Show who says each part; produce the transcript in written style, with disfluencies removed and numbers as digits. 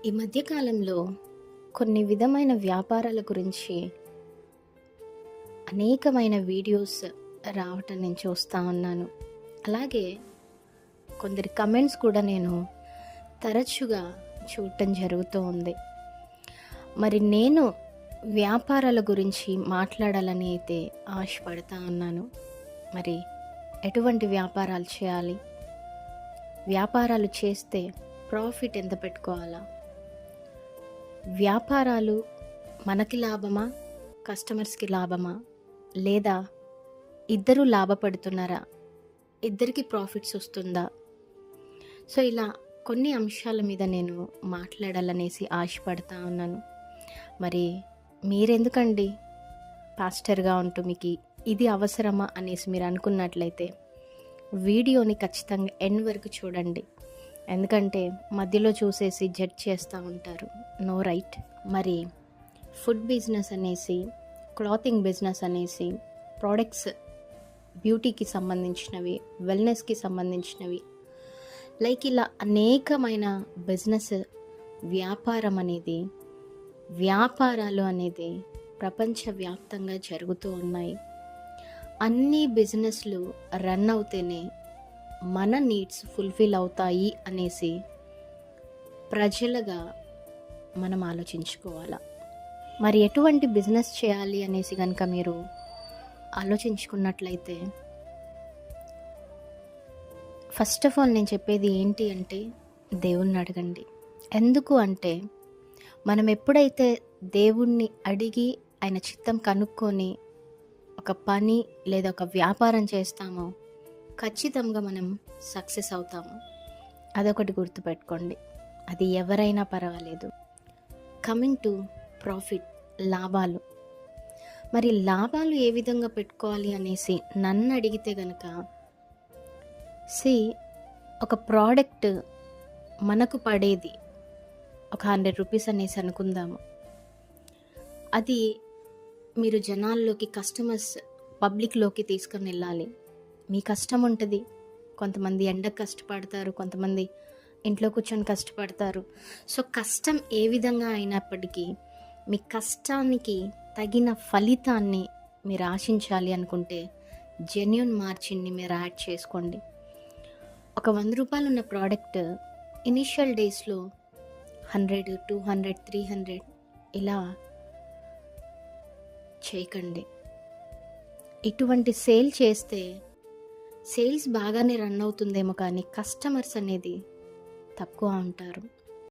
Speaker 1: ఈ మధ్య కాలంలో కొన్ని విధమైన వ్యాపారాల గురించి అనేకమైన వీడియోస్ రావటం నేను చూస్తూ ఉన్నాను. అలాగే కొందరి కమెంట్స్ కూడా నేను తరచుగా చూడటం జరుగుతూ ఉంది. మరి నేను వ్యాపారాల గురించి మాట్లాడాలని అయితే ఆశపడతా ఉన్నాను. మరి ఎటువంటి వ్యాపారాలు చేయాలి, వ్యాపారాలు చేస్తే ప్రాఫిట్ ఎంత పెట్టుకోవాలా, వ్యాపారాలు మనకి లాభమా, కస్టమర్స్కి లాభమా, లేదా ఇద్దరు లాభపడుతున్నారా, ఇద్దరికి ప్రాఫిట్స్ వస్తుందా? సో ఇలా కొన్ని అంశాల మీద నేను మాట్లాడాలనేసి ఆశపడతా ఉన్నాను. మరి మీరెందుకండి పాస్టర్గా ఉంటూ మీకు ఇది అవసరమా అనేసి మీరు అనుకున్నట్లయితే వీడియోని ఖచ్చితంగా ఎండ్ వరకు చూడండి. ఎందుకంటే మధ్యలో చూసేసి జడ్జ్ చేస్తూ ఉంటారు. No right. మరి ఫుడ్ బిజినెస్ అనేసి, క్లాతింగ్ బిజినెస్ అనేసి, ప్రోడక్ట్స్ బ్యూటీకి సంబంధించినవి, వెల్నెస్కి సంబంధించినవి, లైక్ ఇలా అనేకమైన బిజినెస్ వ్యాపారాలు అనేది ప్రపంచవ్యాప్తంగా జరుగుతూ ఉన్నాయి. అన్ని బిజినెస్లు రన్ అవుతేనే మన నీడ్స్ ఫుల్ఫిల్ అవుతాయి అనేసి ప్రజలుగా మనం ఆలోచించుకోవాలా. మరి ఎటువంటి బిజినెస్ చేయాలి అనేసి కనుక మీరు ఆలోచించుకున్నట్లయితే ఫస్ట్ ఆఫ్ ఆల్ నేను చెప్పేది ఏంటి అంటే దేవుణ్ణి అడగండి. ఎందుకు అంటే మనం ఎప్పుడైతే దేవుణ్ణి అడిగి ఆయన చిత్తం కనుక్కొని ఒక పని లేదా ఒక వ్యాపారం చేస్తామో ఖచ్చితంగా మనం సక్సెస్ అవుతాము. అదొకటి గుర్తుపెట్టుకోండి. అది ఎవరైనా పర్వాలేదు. కమింగ్ టు ప్రాఫిట్, లాభాలు. మరి లాభాలు ఏ విధంగా పెట్టుకోవాలి అనేసి నన్ను అడిగితే కనుక, ఒక ప్రోడక్ట్ మనకు పడేది ఒక 100 రూపీస్ అనేసి అనుకుందాము. అది మీరు జనాల్లోకి, కస్టమర్స్ పబ్లిక్లోకి తీసుకొని వెళ్ళాలి. మీ కష్టం ఉంటుంది. కొంతమంది ఎండకు కష్టపడతారు, కొంతమంది ఇంట్లో కూర్చొని కష్టపడతారు. సో కష్టం ఏ విధంగా అయినప్పటికీ మీ కష్టానికి తగిన ఫలితాన్ని మీరు ఆశించాలి అనుకుంటే జెన్యూన్ మార్జిన్ని మీరు యాడ్ చేసుకోండి. ఒక 100 రూపాయలు ఉన్న ప్రోడక్ట్ ఇనిషియల్ డేస్లో 100, 200, 300 ఇలా చేయకండి. ఇటువంటి సేల్ చేస్తే సేల్స్ బాగానే రన్ అవుతుందేమో కానీ కస్టమర్స్ అనేది తక్కువ ఉంటారు.